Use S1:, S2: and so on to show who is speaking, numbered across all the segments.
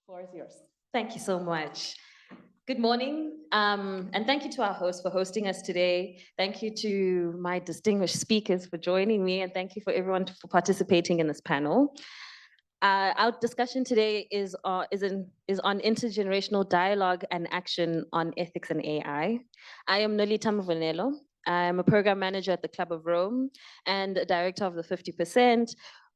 S1: Floor is yours. Thank you so much. Good morning, and thank you to our host for hosting us today. Thank you to my distinguished speakers for joining me, and thank you for everyone for participating in this panel. Our discussion today is on intergenerational dialogue and action on ethics and AI. I am Nolita Mvonelo. I'm a program manager at the Club of Rome and a director of the 50%,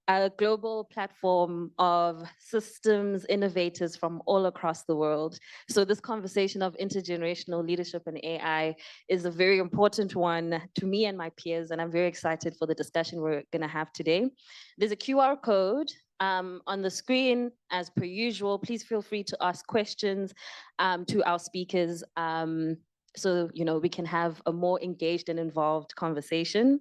S1: a global platform of systems innovators from all across the world. So this conversation of intergenerational leadership and AI is a very important one to me and my peers, and I'm very excited for the discussion we're gonna have today. There's a QR code on the screen, as per usual. Please feel free to ask questions to our speakers so we can have a more engaged and involved conversation.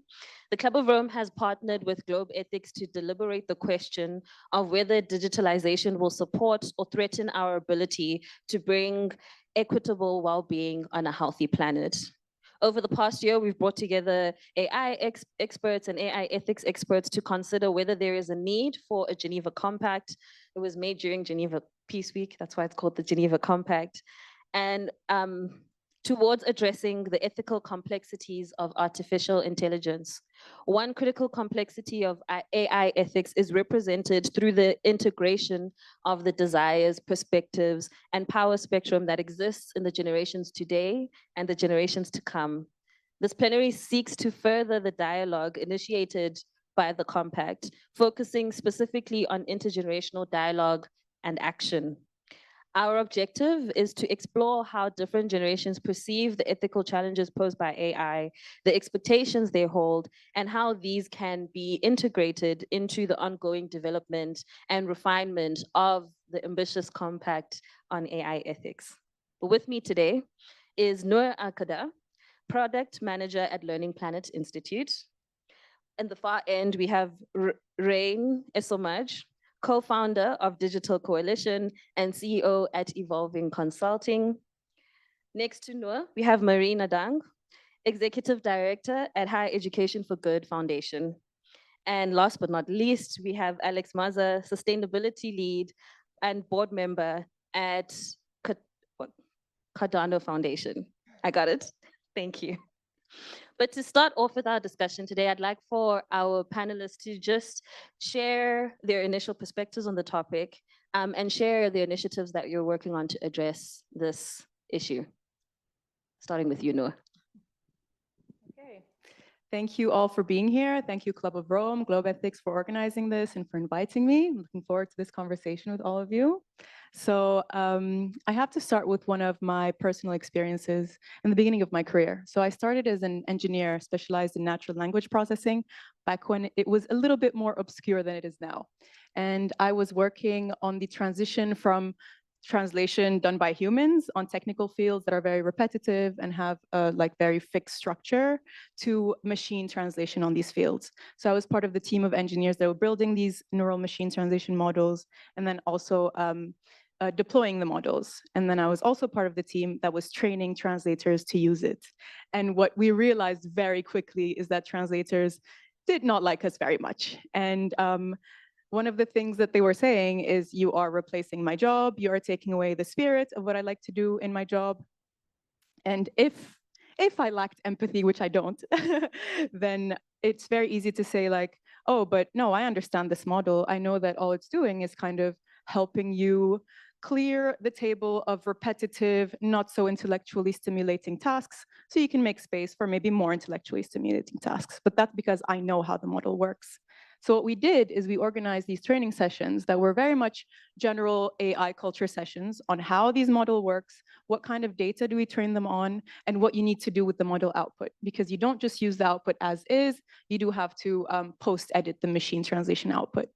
S1: The Club of Rome has partnered with Globe Ethics to deliberate the question of whether digitalization will support or threaten our ability to bring equitable well-being on a healthy planet. Over the past year, we've brought together AI experts and AI ethics experts to consider whether there is a need for a Geneva Compact. It was made during Geneva Peace Week. That's why it's called the Geneva Compact. And towards addressing the ethical complexities of artificial intelligence. One critical complexity of AI ethics is represented through the integration of the desires, perspectives, and power spectrum that exists in the generations today and the generations to come. This plenary seeks to further the dialogue initiated by the Compact, focusing specifically on intergenerational dialogue and action. Our objective is to explore how different generations perceive the ethical challenges posed by AI, the expectations they hold, and how these can be integrated into the ongoing development and refinement of the ambitious compact on AI ethics. With me today is Noor Alkhadhar, Product Manager at Learning Planet Institute. In the far end, we have Reine Essobmadje, co-founder of Digital Coalition and CEO at Evolving Consulting. Next to Noor, we have Marie Nadang, Executive Director at Higher Education for Good Foundation. And last but not least, we have Alex Maaza, Sustainability Lead and Board Member at Cardano Foundation. I got it. Thank you. But to start off with our discussion today, I'd like for our panelists to just share their initial perspectives on the topic and share the initiatives that you're working on to address this issue. Starting with you, Noor.
S2: Okay. Thank you all for being here. Thank you, Club of Rome, Globe Ethics for organizing this and for inviting me. I'm looking forward to this conversation with all of you. So I have to start with one of my personal experiences in the beginning of my career. So I started as an engineer specialized in natural language processing back when it was a little bit more obscure than it is now. And I was working on the transition from translation done by humans on technical fields that are very repetitive and have a very fixed structure to machine translation on these fields. So I was part of the team of engineers that were building these neural machine translation models and then also deploying the models. And then I was also part of the team that was training translators to use it. And what we realized very quickly is that translators did not like us very much. And one of the things that they were saying is, you are replacing my job, you are taking away the spirit of what I like to do in my job. And if I lacked empathy, which I don't, then it's very easy to say oh, but no, I understand this model. I know that all it's doing is kind of helping you clear the table of repetitive, not so intellectually stimulating tasks, so you can make space for maybe more intellectually stimulating tasks. But that's because I know how the model works. So what we did is we organized these training sessions that were very much general AI culture sessions on how these model works, what kind of data do we train them on, and what you need to do with the model output. Because you don't just use the output as is, you do have to post-edit the machine translation output.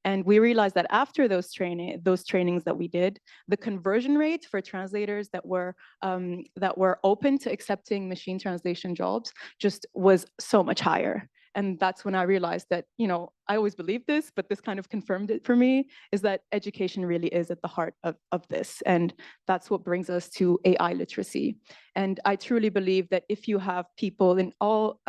S2: And we realized that after those trainings that we did, the conversion rate for translators that were open to accepting machine translation jobs just was so much higher. And that's when I realized that, I always believed this, but this kind of confirmed it for me, is that education really is at the heart of this. And that's what brings us to AI literacy. And I truly believe that if you have people in all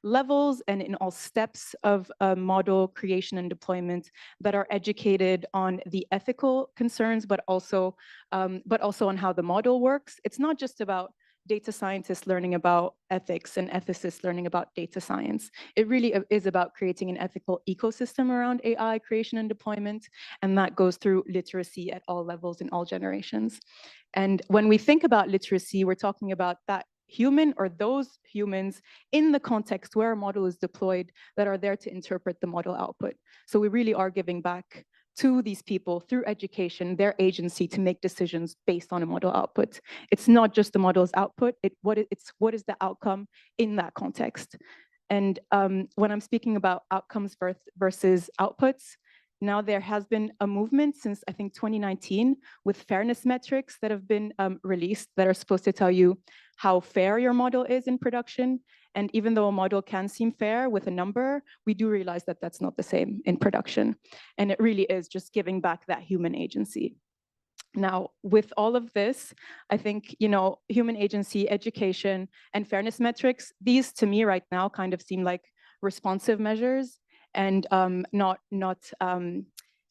S2: levels and in all steps of model creation and deployment that are educated on the ethical concerns, but also on how the model works, it's not just about data scientists learning about ethics and ethicists learning about data science. It really is about creating an ethical ecosystem around AI creation and deployment, and that goes through literacy at all levels in all generations. And when we think about literacy, we're talking about that human or those humans in the context where a model is deployed that are there to interpret the model output. So we really are giving back to these people through education, their agency to make decisions based on a model output. It's not just the model's output, it's what is the outcome in that context. And when I'm speaking about outcomes versus outputs, now there has been a movement since I think 2019 with fairness metrics that have been released that are supposed to tell you how fair your model is in production. And even though a model can seem fair with a number, we do realize that that's not the same in production. And it really is just giving back that human agency. Now, with all of this, I think, human agency, education, and fairness metrics, these to me right now kind of seem like responsive measures and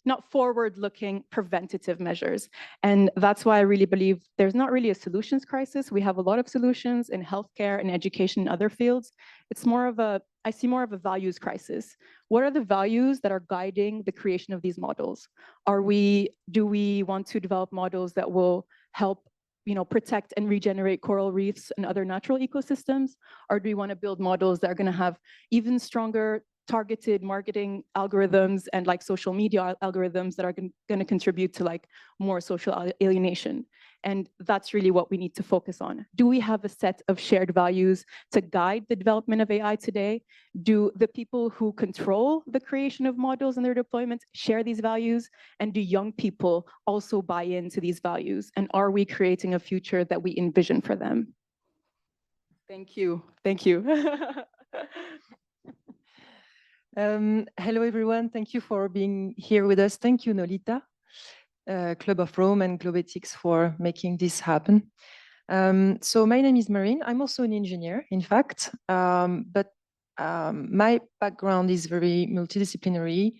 S2: not forward-looking preventative measures. And that's why I really believe there's not really a solutions crisis. We have a lot of solutions in healthcare and education and other fields. It's I see more of a values crisis. What are the values that are guiding the creation of these models? Do we want to develop models that will help protect and regenerate coral reefs and other natural ecosystems? Or do we want to build models that are going to have even stronger targeted marketing algorithms and like social media algorithms that are going to contribute to like more social alienation? And that's really what we need to focus on. Do we have a set of shared values to guide the development of AI today? Do the people who control the creation of models and their deployments share these values? And do young people also buy into these values? And are we creating a future that we envision for them? Thank you. Thank you.
S3: Hello, everyone. Thank you for being here with us. Thank you, Nolita, Club of Rome and Globetics for making this happen. So my name is Marine. I'm also an engineer, in fact, but my background is very multidisciplinary.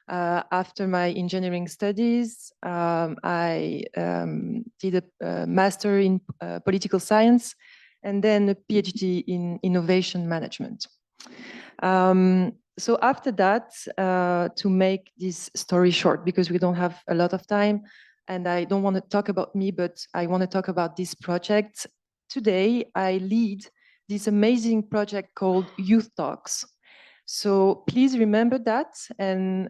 S3: After my engineering studies, I did a master in political science and then a PhD in innovation management. So after that, to make this story short, because we don't have a lot of time, and I don't want to talk about me, but I want to talk about this project. Today, I lead this amazing project called Youth Talks. So please remember that and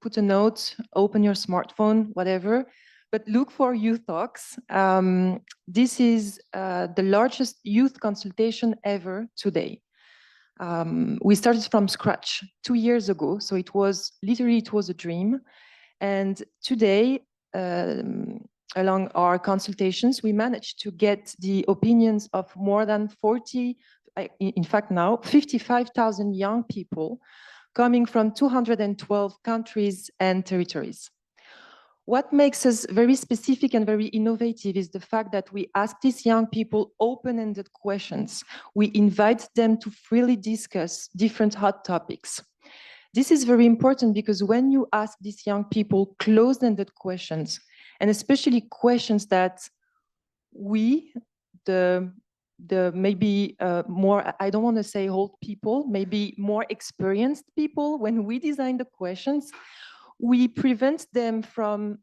S3: put a note, open your smartphone, whatever, but look for Youth Talks. This is the largest youth consultation ever today. We started from scratch 2 years ago, so it was a dream. And today, along our consultations, we managed to get the opinions of more than 40, in fact now, 55,000 young people coming from 212 countries and territories. What makes us very specific and very innovative is the fact that we ask these young people open-ended questions. We invite them to freely discuss different hot topics. This is very important because when you ask these young people closed-ended questions, and especially questions that we, the maybe more, I don't want to say old people, maybe more experienced people, when we design the questions, we prevent them from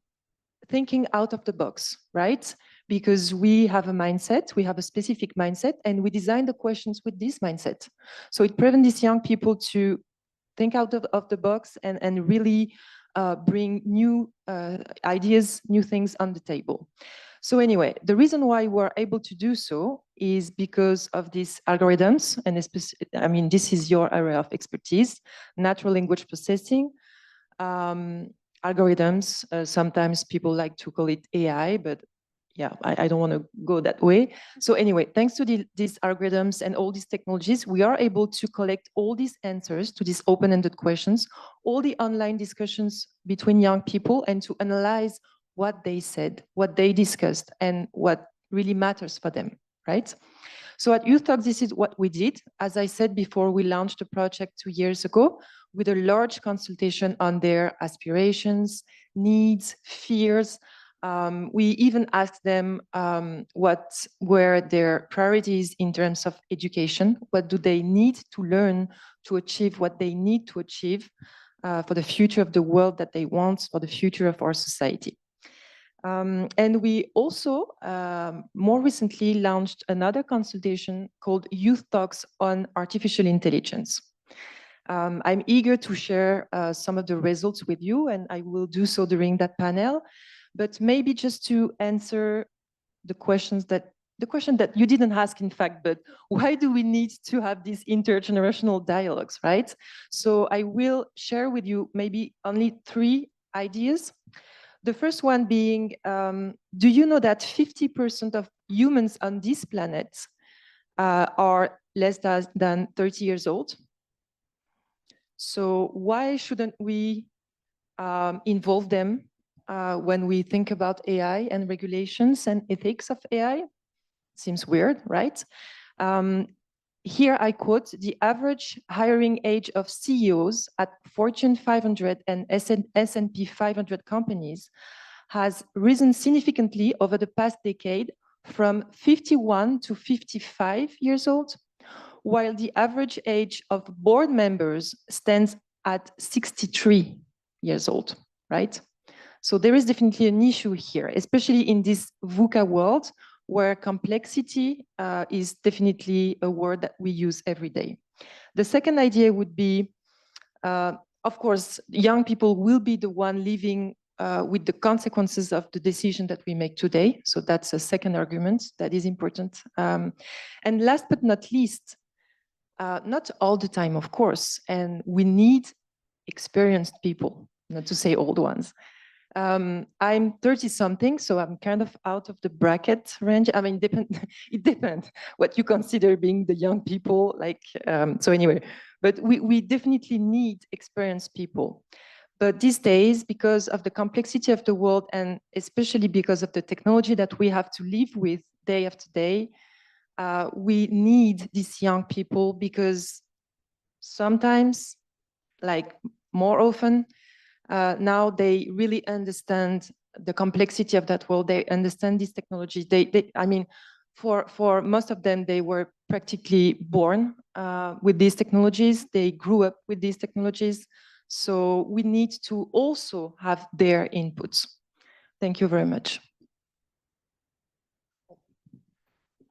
S3: thinking out of the box, right? Because we have a mindset, we have a specific mindset, and we design the questions with this mindset. So it prevents these young people to think out of the box and really bring new ideas, new things on the table. So anyway, the reason why we're able to do so is because of these algorithms, and I mean, this is your area of expertise, natural language processing, algorithms. Sometimes people like to call it AI, but yeah, I don't want to go that way. So anyway, thanks to these algorithms and all these technologies, we are able to collect all these answers to these open-ended questions, all the online discussions between young people, and to analyze what they said, what they discussed, and what really matters for them, right? So at Youth Talk, this is what we did. As I said before, we launched a project 2 years ago with a large consultation on their aspirations, needs, fears. We even asked them what were their priorities in terms of education. What do they need to learn to achieve what they need to achieve for the future of the world that they want, for the future of our society. And we also more recently launched another consultation called Youth Talks on Artificial Intelligence. I'm eager to share some of the results with you, and I will do so during that panel. But maybe just to answer the question that you didn't ask, in fact, but why do we need to have these intergenerational dialogues, right? So I will share with you maybe only 3 ideas. The first one being, do you know that 50% of humans on this planet are less than 30 years old? So why shouldn't we involve them when we think about AI and regulations and ethics of AI? Seems weird, right? Here I quote, the average hiring age of CEOs at Fortune 500 and S&P 500 companies has risen significantly over the past decade from 51 to 55 years old, while the average age of board members stands at 63 years old, right? So there is definitely an issue here, especially in this VUCA world, where complexity is definitely a word that we use every day. The second idea would be, of course, young people will be the one living with the consequences of the decision that we make today. So that's a second argument that is important. And last but not least, not all the time, of course, and we need experienced people, not to say old ones. I'm 30 something, so I'm kind of out of the bracket range. I mean, it depends what you consider being the young people, like, so anyway, but we definitely need experienced people. But these days, because of the complexity of the world, and especially because of the technology that we have to live with day after day, we need these young people, because sometimes, like more often, now they really understand the complexity of that world. They understand these technologies. I mean, for most of them, they were practically born with these technologies. They grew up with these technologies. So we need to also have their inputs. Thank you very much.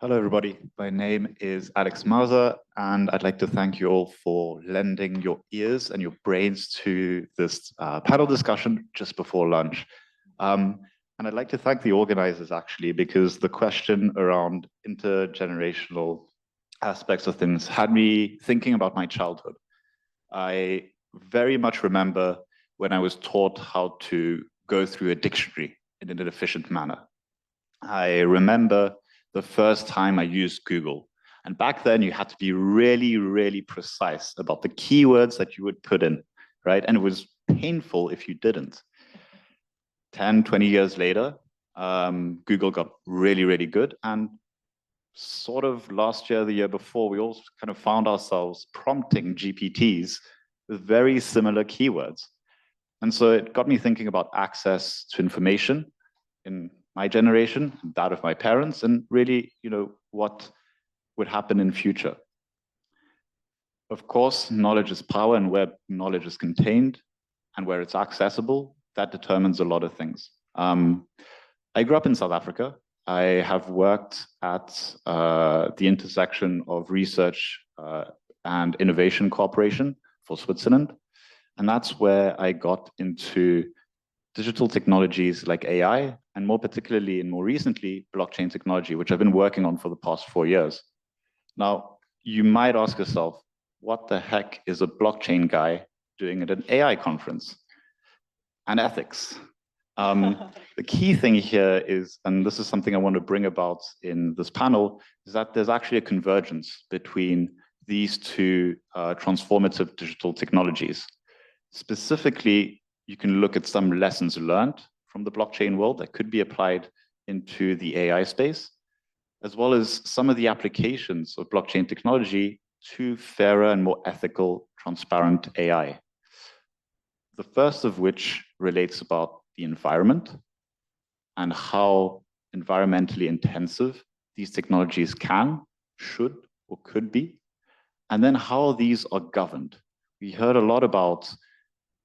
S4: Hello, everybody. My name is Alex Maaza, and I'd like to thank you all for lending your ears and your brains to this panel discussion just before lunch. And I'd like to thank the organizers, actually, because the question around intergenerational aspects of things had me thinking about my childhood. I very much remember when I was taught how to go through a dictionary in an efficient manner. I remember the first time I used Google. And back then you had to be really, really precise about the keywords that you would put in, right? And it was painful if you didn't. 10, 20 years later, Google got really, really good. And sort of last year, the year before, we all kind of found ourselves prompting GPTs with very similar keywords. And so it got me thinking about access to information in my generation, that of my parents, and really, what would happen in future. Of course, knowledge is power, and where knowledge is contained and where it's accessible, that determines a lot of things. I grew up in South Africa. I have worked at the intersection of research and innovation cooperation for Switzerland. And that's where I got into digital technologies like AI, and more particularly and more recently, blockchain technology, which I've been working on for the past 4 years. Now, you might ask yourself, what the heck is a blockchain guy doing at an AI conference? And ethics. The key thing here is, and this is something I want to bring about in this panel, is that there's actually a convergence between these two transformative digital technologies. Specifically, you can look at some lessons learned from the blockchain world that could be applied into the AI space, as well as some of the applications of blockchain technology to fairer and more ethical, transparent AI. The first of which relates about the environment and how environmentally intensive these technologies can, should, or could be, and then how these are governed. We heard a lot about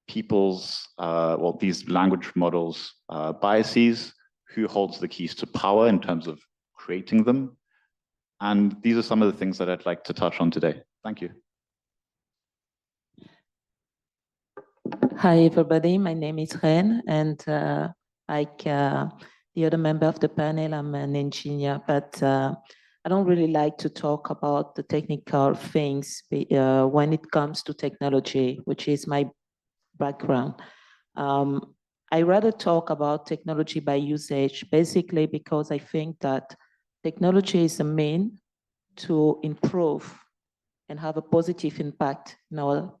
S4: people's, well, these language models' biases, who holds the keys to power in terms of creating them. And these are some of the things that I'd like to touch on today. Thank you.
S5: Hi, everybody. My name is Reine, and like the other member of the panel, I'm an engineer, but I don't really like to talk about the technical things when it comes to technology, which is my background. I rather talk about technology by usage, basically because I think that technology is a means to improve and have a positive impact in our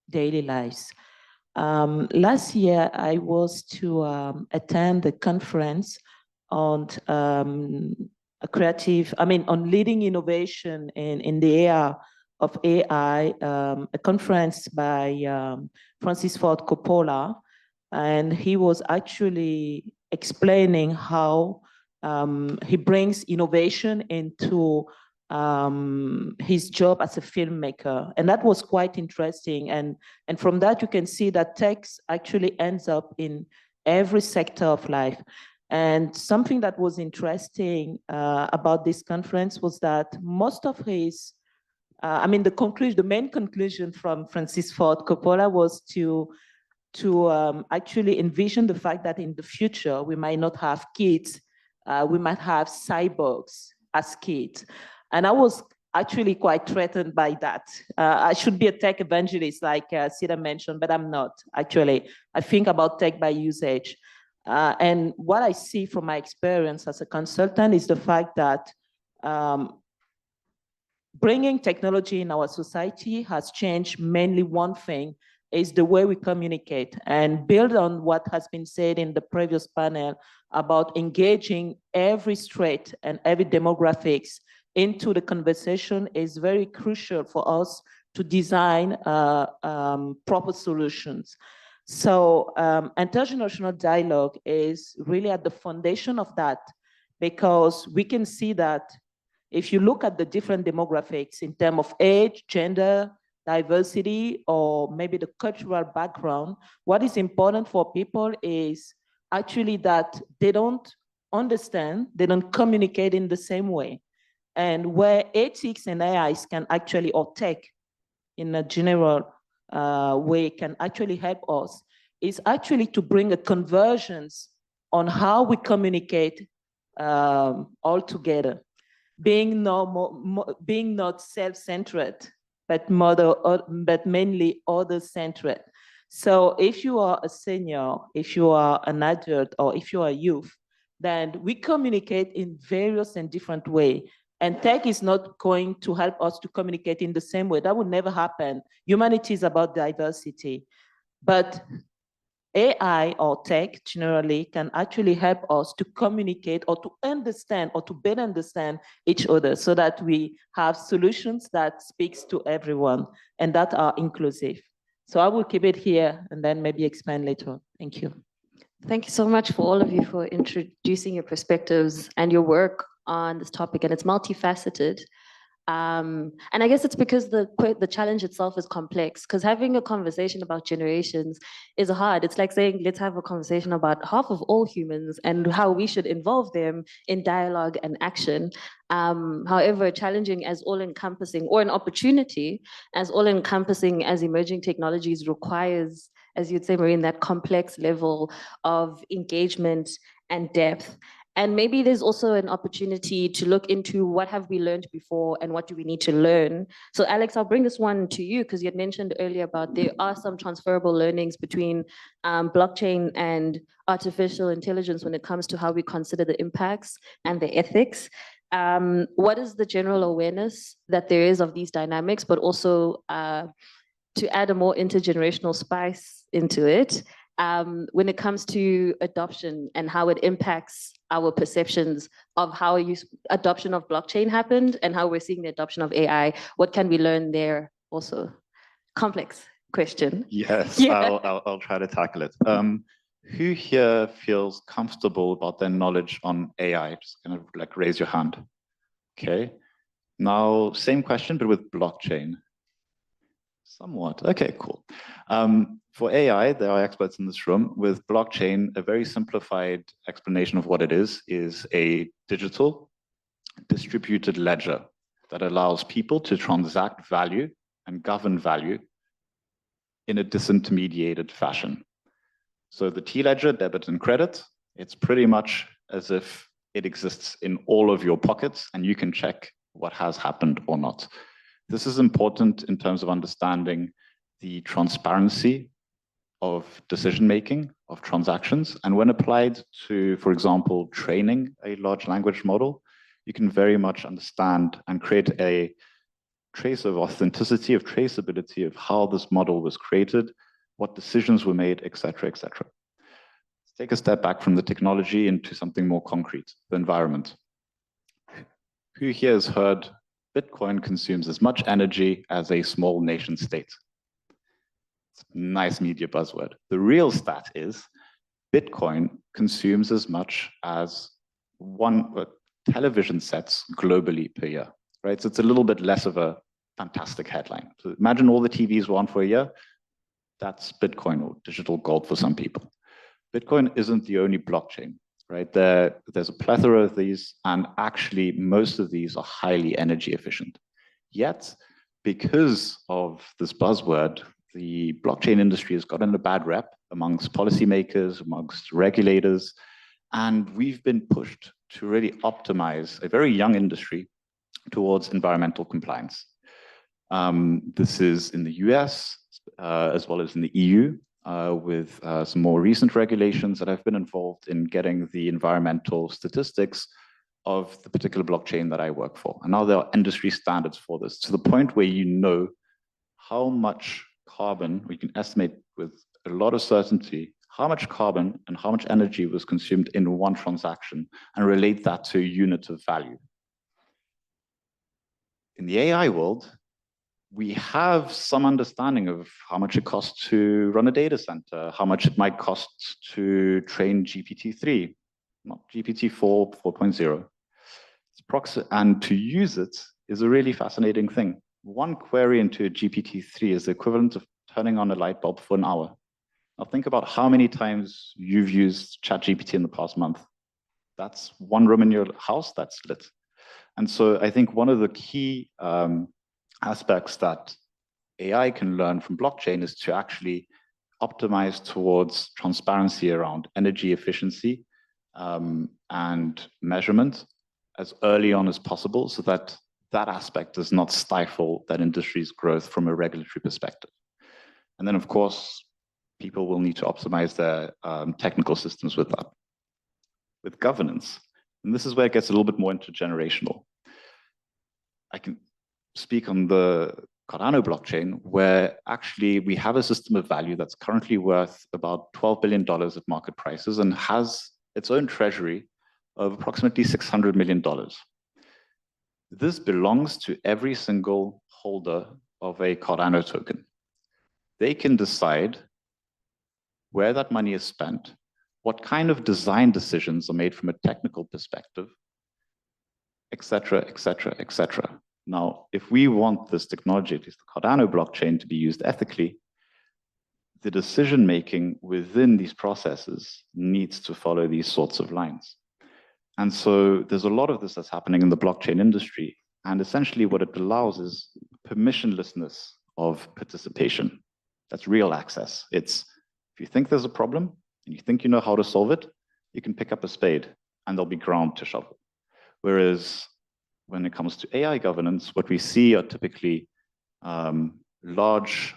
S5: daily lives. Last year, I was to attend a conference on on leading innovation in the area of AI, a conference by Francis Ford Coppola, and he was actually explaining how he brings innovation into his job as a filmmaker. And that was quite interesting. And from that, you can see that tech actually ends up in every sector of life. And something that was interesting about this conference was that most of his, the main conclusion from Francis Ford Coppola was to actually envision the fact that in the future, we might not have kids, we might have cyborgs as kids. And I was actually quite threatened by that. I should be a tech evangelist, like Sita mentioned, but I'm not, actually. I think about tech by usage. And what I see from my experience as a consultant is the fact that bringing technology in our society has changed mainly one thing, is the way we communicate, and build on what has been said in the previous panel about engaging every strait and every demographics into the conversation is very crucial for us to design proper solutions. So intergenerational dialogue is really at the foundation of that, because we can see that if you look at the different demographics in terms of age, gender, diversity, or maybe the cultural background, what is important for people is actually that they don't understand, they don't communicate in the same way. And where ethics and AIs can actually, or tech in a general way, can actually help us, is actually to bring a convergence on how we communicate all together, being not self-centered, but mainly other-centered. So if you are a senior, if you are an adult, or if you are a youth, then we communicate in various and different ways. And tech is not going to help us to communicate in the same way. That would never happen. Humanity is about diversity. But AI or tech generally can actually help us to communicate or to understand or to better understand each other, so that we have solutions that speaks to everyone and that are inclusive. So I will keep it here and then maybe expand later on. Thank you.
S1: Thank you so much for all of you for introducing your perspectives and your work on this topic, and it's multifaceted. And I guess it's because the challenge itself is complex, because having a conversation about generations is hard. It's like saying, let's have a conversation about half of all humans and how we should involve them in dialogue and action. However, challenging as all-encompassing, or an opportunity as all-encompassing as emerging technologies requires, as you'd say, Marine, that complex level of engagement and depth. And maybe there's also an opportunity to look into what have we learned before and what do we need to learn. So Alex, I'll bring this one to you because you had mentioned earlier about there are some transferable learnings between blockchain and artificial intelligence when it comes to how we consider the impacts and the ethics. What is the general awareness that there is of these dynamics, but also to add a more intergenerational spice into it, when it comes to adoption and how it impacts our perceptions of how adoption of blockchain happened and how we're seeing the adoption of AI, what can we learn there also? Complex question.
S4: Yes,
S1: Yeah.
S4: I'll try to tackle it. Who here feels comfortable about their knowledge on AI? Just kind of like raise your hand. Okay. Now, same question, but with blockchain. Somewhat. Okay, cool. For AI, there are experts in this room. With blockchain, a very simplified explanation of what it is a digital distributed ledger that allows people to transact value and govern value in a disintermediated fashion. So the T-ledger, debit and credit, it's pretty much as if it exists in all of your pockets and you can check what has happened or not. This is important in terms of understanding the transparency of decision-making, of transactions. And when applied to, for example, training a large language model, you can very much understand and create a trace of authenticity, of traceability of how this model was created, what decisions were made, et cetera, et cetera. Let's take a step back from the technology into something more concrete, the environment. Who here has heard Bitcoin consumes as much energy as a small nation state? It's a nice media buzzword. The real stat is Bitcoin consumes as much as one television sets globally per year, right? So it's a little bit less of a fantastic headline. So imagine all the TVs were on for a year. That's Bitcoin, or digital gold for some people. Bitcoin isn't the only blockchain, right? There's a plethora of these, and actually most of these are highly energy efficient. Yet, because of this buzzword, the blockchain industry has gotten a bad rep amongst policymakers, amongst regulators, and we've been pushed to really optimize a very young industry towards environmental compliance. This is in the US, as well as in the EU, with some more recent regulations that I've been involved in getting the environmental statistics of the particular blockchain that I work for. And now there are industry standards for this, to the point where you know how much carbon, we can estimate with a lot of certainty, how much carbon and how much energy was consumed in one transaction, and relate that to a unit of value. In the AI world, we have some understanding of how much it costs to run a data center, how much it might cost to train GPT-3, not GPT-4, 4.0. And to use it is a really fascinating thing. One query into a GPT-3 is the equivalent of turning on a light bulb for an hour. Now think about how many times you've used ChatGPT in the past month. That's one room in your house that's lit. And so I think one of the key aspects that AI can learn from blockchain is to actually optimize towards transparency around energy efficiency and measurement as early on as possible, so that that aspect does not stifle that industry's growth from a regulatory perspective. And then, of course, people will need to optimize their technical systems with that. With governance, and this is where it gets a little bit more intergenerational. I can speak on the Cardano blockchain, where actually we have a system of value that's currently worth about $12 billion at market prices and has its own treasury of approximately $600 million. This belongs to every single holder of a Cardano token. They can decide where that money is spent, what kind of design decisions are made from a technical perspective, et cetera, et cetera, et cetera. Now, if we want this technology, at least the Cardano blockchain, to be used ethically, the decision-making within these processes needs to follow these sorts of lines. And so there's a lot of this that's happening in the blockchain industry. And essentially what it allows is permissionlessness of participation. That's real access. It's, if you think there's a problem and you think you know how to solve it, you can pick up a spade and there'll be ground to shovel. Whereas when it comes to AI governance, what we see are typically large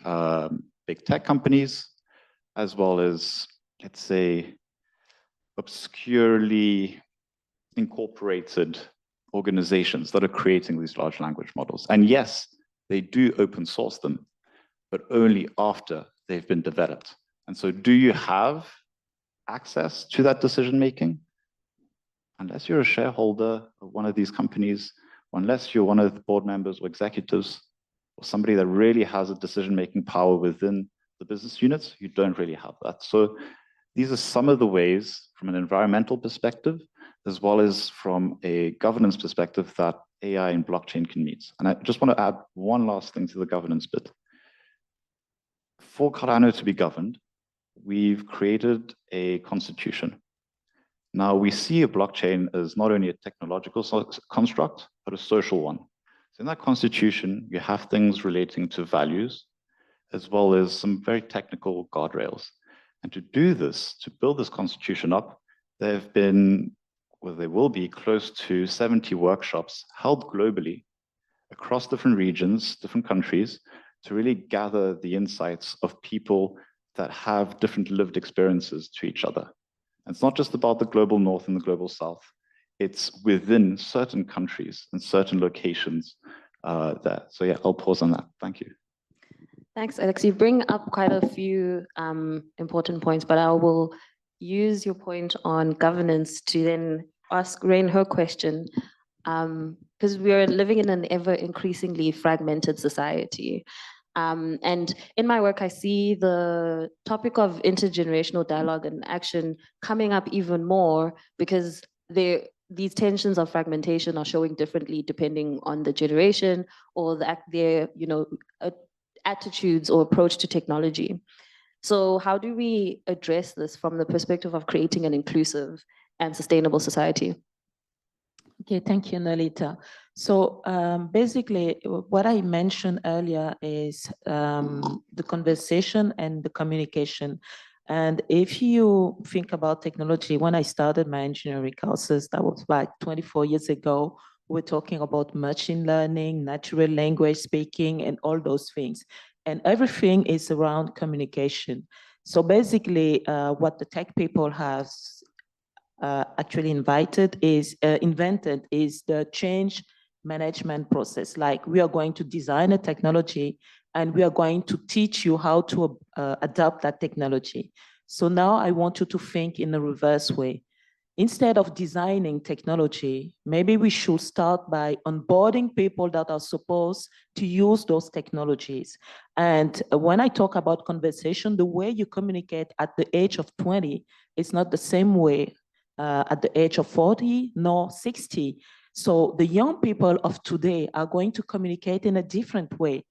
S4: big tech companies, as well as, let's say, obscurely incorporated organizations that are creating these large language models. And yes, they do open source them, but only after they've been developed. And so do you have access to that decision making? Unless you're a shareholder of one of these companies, unless you're one of the board members or executives, or somebody that really has a decision-making power within the business units, you don't really have that. So these are some of the ways from an environmental perspective, as well as from a governance perspective, that AI and blockchain can meet. And I just want to add one last thing to the governance bit. For Cardano to be governed, we've created a constitution. Now, we see a blockchain as not only a technological construct, but a social one. So in that constitution, you have things relating to values, as well as some very technical guardrails. And to do this, to build this constitution up, there have been, well, there will be close to 70 workshops held globally across different regions, different countries, to really gather the insights of people that have different lived experiences to each other. And it's not just about the global north and the global south. It's within certain countries and certain locations there. So yeah, I'll pause on that. Thank you.
S1: Thanks, Alex. You bring up quite a few important points, but I will use your point on governance to then ask Reine her question, because we are living in an ever increasingly fragmented society. And in my work, I see the topic of intergenerational dialogue and action coming up even more because these tensions of fragmentation are showing differently depending on the generation or their attitudes or approach to technology. So how do we address this from the perspective of creating an inclusive and sustainable society?
S5: Okay, thank you, Nolita. So basically, what I mentioned earlier is the conversation and the communication. And if you think about technology, when I started my engineering courses, that was like 24 years ago, we're talking about machine learning, natural language speaking, and all those things. And everything is around communication. So basically, what the tech people have actually invented is the change management process. Like, we are going to design a technology and we are going to teach you how to adopt that technology. So now I want you to think in a reverse way. Instead of designing technology, maybe we should start by onboarding people that are supposed to use those technologies. And when I talk about conversation, the way you communicate at the age of 20 is not the same way at the age of 40 nor 60. So the young people of today are going to communicate in a different way.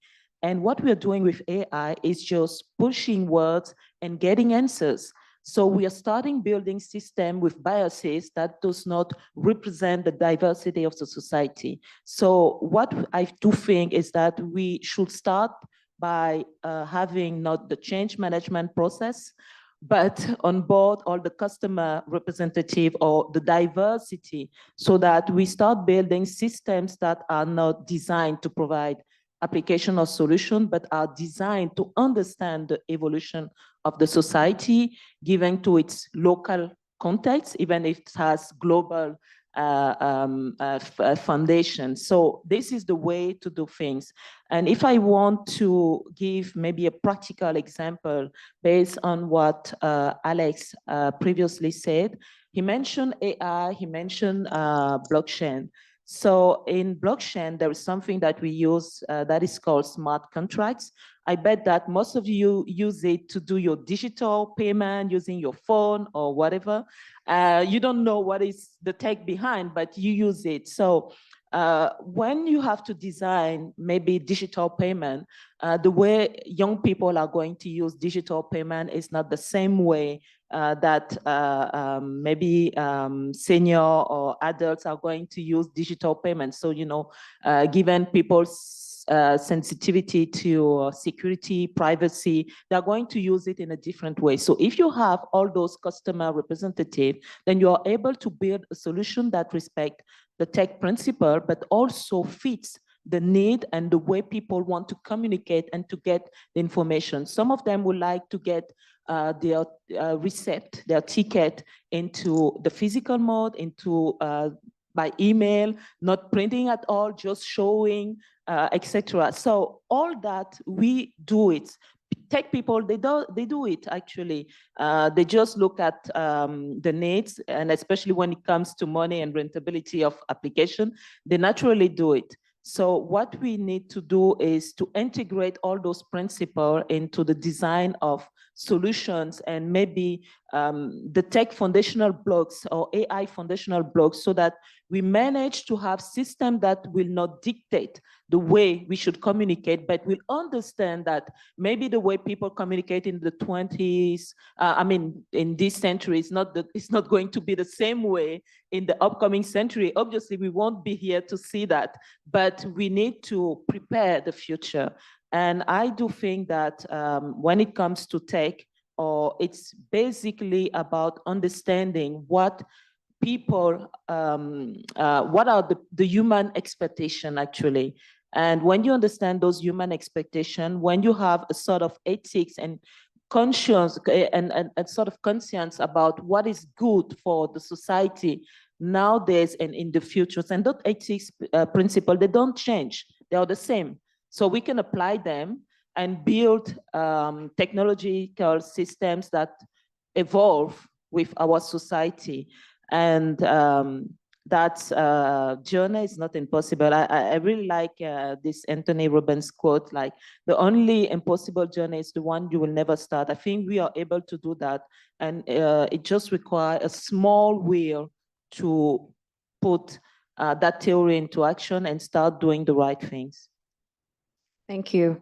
S5: And what we are doing with AI is just pushing words and getting answers. So we are starting building system with biases that does not represent the diversity of the society. So what I do think is that we should start by having not the change management process, but on board all the customer representative or the diversity, so that we start building systems that are not designed to provide application or solution, but are designed to understand the evolution of the society, given to its local context, even if it has global foundation. So this is the way to do things. And if I want to give maybe a practical example based on what Alex previously said, he mentioned AI, he mentioned blockchain. So in blockchain, there is something that we use that is called smart contracts. I bet that most of you use it to do your digital payment using your phone or whatever. You don't know what is the tech behind, but you use it. So when you have to design maybe digital payment, the way young people are going to use digital payment is not the same way that maybe senior or adults are going to use digital payments. So, given people's sensitivity to security, privacy, they're going to use it in a different way. So if you have all those customer representatives, then you are able to build a solution that respects the tech principle, but also fits the need and the way people want to communicate and to get the information. Some of them would like to get their receipt, their ticket into the physical mode, into by email, not printing at all, just showing, etc. So all that, we do it. Tech people, they do it actually. They just look at the needs, and especially when it comes to money and rentability of application, they naturally do it. So what we need to do is to integrate all those principles into the design of solutions, and maybe the tech foundational blocks or AI foundational blocks, so that we manage to have systems that will not dictate the way we should communicate, but will understand that maybe the way people communicate in the 20s, in this century, it's not going to be the same way in the upcoming century. Obviously, we won't be here to see that, but we need to prepare the future. And I do think that when it comes to tech, it's basically about understanding what people, what are the human expectation actually. And when you understand those human expectations, when you have a sort of ethics and conscience and sort of conscience about what is good for the society nowadays and in the future, and those ethics principles, they don't change, they are the same. So we can apply them and build technological systems that evolve with our society. And that journey is not impossible. I really like this Anthony Robbins quote, like, the only impossible journey is the one you will never start. I think we are able to do that. And it just requires a small will to put that theory into action and start doing the right things.
S1: Thank you.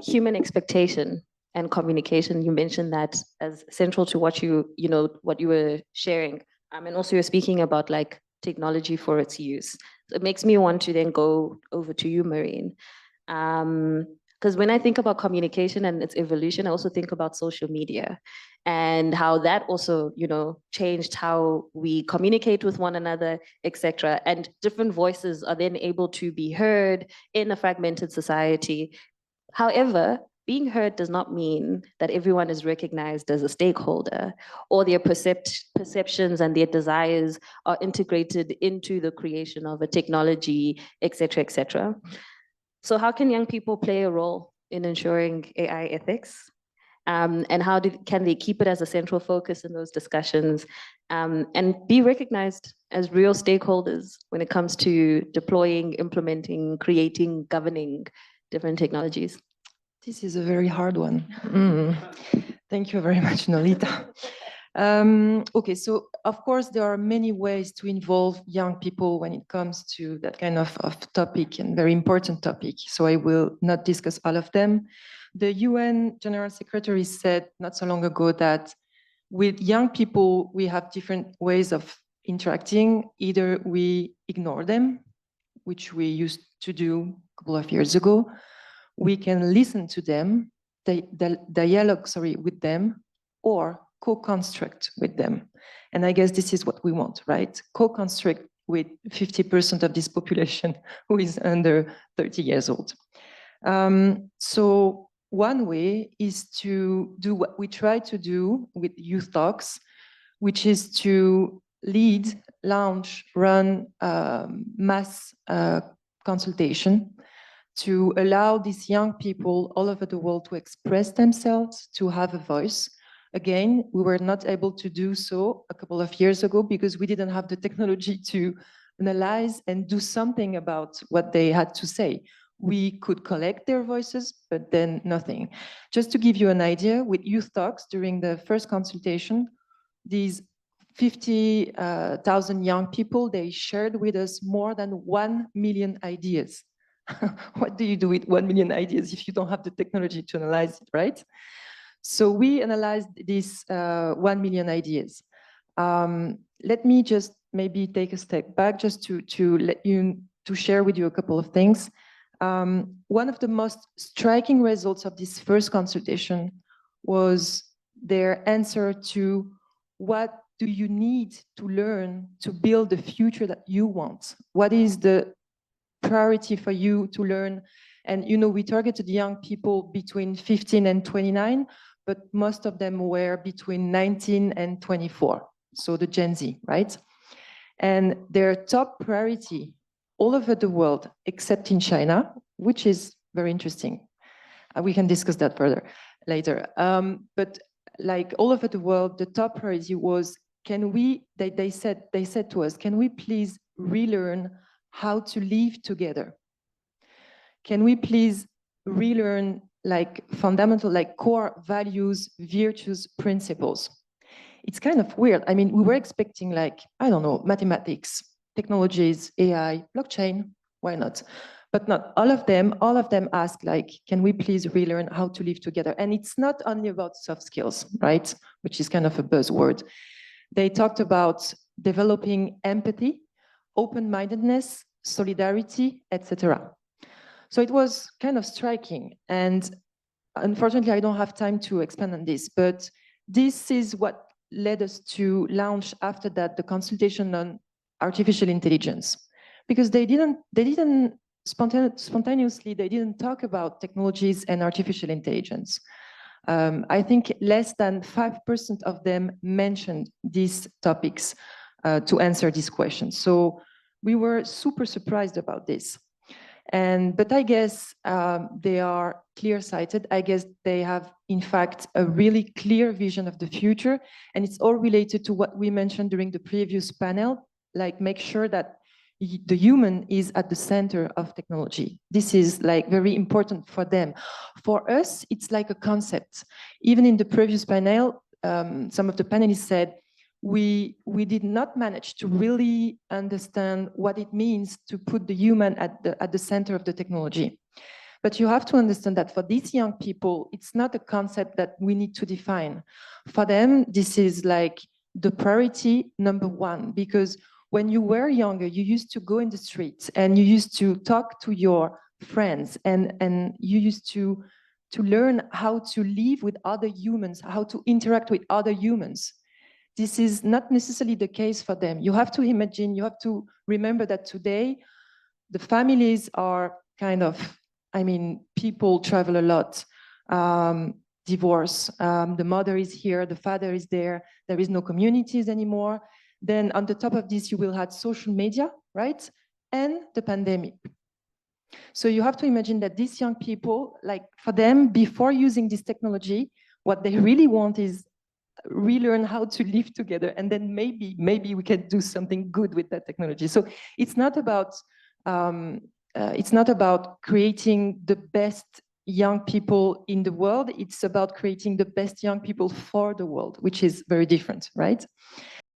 S1: Human expectation and communication, you mentioned that as central to what you were sharing. And also you're speaking about like technology for its use. So it makes me want to then go over to you, Reine. Because when I think about communication and its evolution, I also think about social media and how that also, changed how we communicate with one another, etc. And different voices are then able to be heard in a fragmented society. However, being heard does not mean that everyone is recognized as a stakeholder, or their perceptions and their desires are integrated into the creation of a technology, et cetera, et cetera. So how can young people play a role in ensuring AI ethics? And how can they keep it as a central focus in those discussions, and be recognized as real stakeholders when it comes to deploying, implementing, creating, governing different technologies?
S3: This is a very hard one. Thank you very much, Nolita. Okay, so of course there are many ways to involve young people when it comes to that kind of topic, and very important topic. So I will not discuss all of them. The UN General Secretary said not so long ago that with young people, we have different ways of interacting. Either we ignore them, which we used to do a couple of years ago. We can listen to them, dialogue with them, or co-construct with them. And I guess this is what we want, right? Co-construct with 50% of this population who is under 30 years old. So one way is to do what we try to do with youth talks, which is to lead, launch, run mass consultation to allow these young people all over the world to express themselves, to have a voice. Again, we were not able to do so a couple of years ago because we didn't have the technology to analyze and do something about what they had to say. We could collect their voices, but then nothing. Just to give you an idea, with youth talks during the first consultation, these 50,000 young people, they shared with us more than 1 million ideas. What do you do with 1 million ideas if you don't have the technology to analyze it, right? So we analyzed these 1 million ideas. Let me just maybe take a step back just to share with you a couple of things. one of the most striking results of this first consultation was their answer to what do you need to learn to build the future that you want? What is the priority for you to learn? And we targeted young people between 15 and 29, but most of them were between 19 and 24. So the Gen Z, right? And their top priority all over the world, except in China, which is very interesting. We can discuss that further later. But like all over the world, the top priority was, they said to us, can we please relearn how to live together? Can we please relearn like fundamental, like core values, virtues, principles? It's kind of weird. I mean, we were expecting like, I don't know, mathematics, technologies, AI, blockchain, why not? But not all of them ask like, can we please relearn how to live together? And it's not only about soft skills, right? Which is kind of a buzzword. They talked about developing empathy, open-mindedness, solidarity, etc. So it was kind of striking. And unfortunately, I don't have time to expand on this, but this is what led us to launch after that the consultation on artificial intelligence, because they didn't spontaneously, they didn't talk about technologies and artificial intelligence. I think less than 5% of them mentioned these topics to answer these questions. So we were super surprised about this. But I guess they are clear-sighted. I guess they have, in fact, a really clear vision of the future. And it's all related to what we mentioned during the previous panel, like make sure that the human is at the center of technology. This is like very important for them. For us, it's like a concept. Even in the previous panel, some of the panelists said, we did not manage to really understand what it means to put the human at the center of the technology. But you have to understand that for these young people, it's not a concept that we need to define. For them, this is like the priority number one, because when you were younger, you used to go in the streets and you used to talk to your friends and you used to learn how to live with other humans, how to interact with other humans. This is not necessarily the case for them. You have to imagine, you have to remember that today, the families are kind of, I mean, people travel a lot, divorce, the mother is here, the father is there is no communities anymore. Then on the top of this, you will have social media, right? And the pandemic. So you have to imagine that these young people, like for them, before using this technology, what they really want is relearn how to live together, and then maybe we can do something good with that technology. So it's not about creating the best young people in the world. It's about creating the best young people for the world, which is very different, right?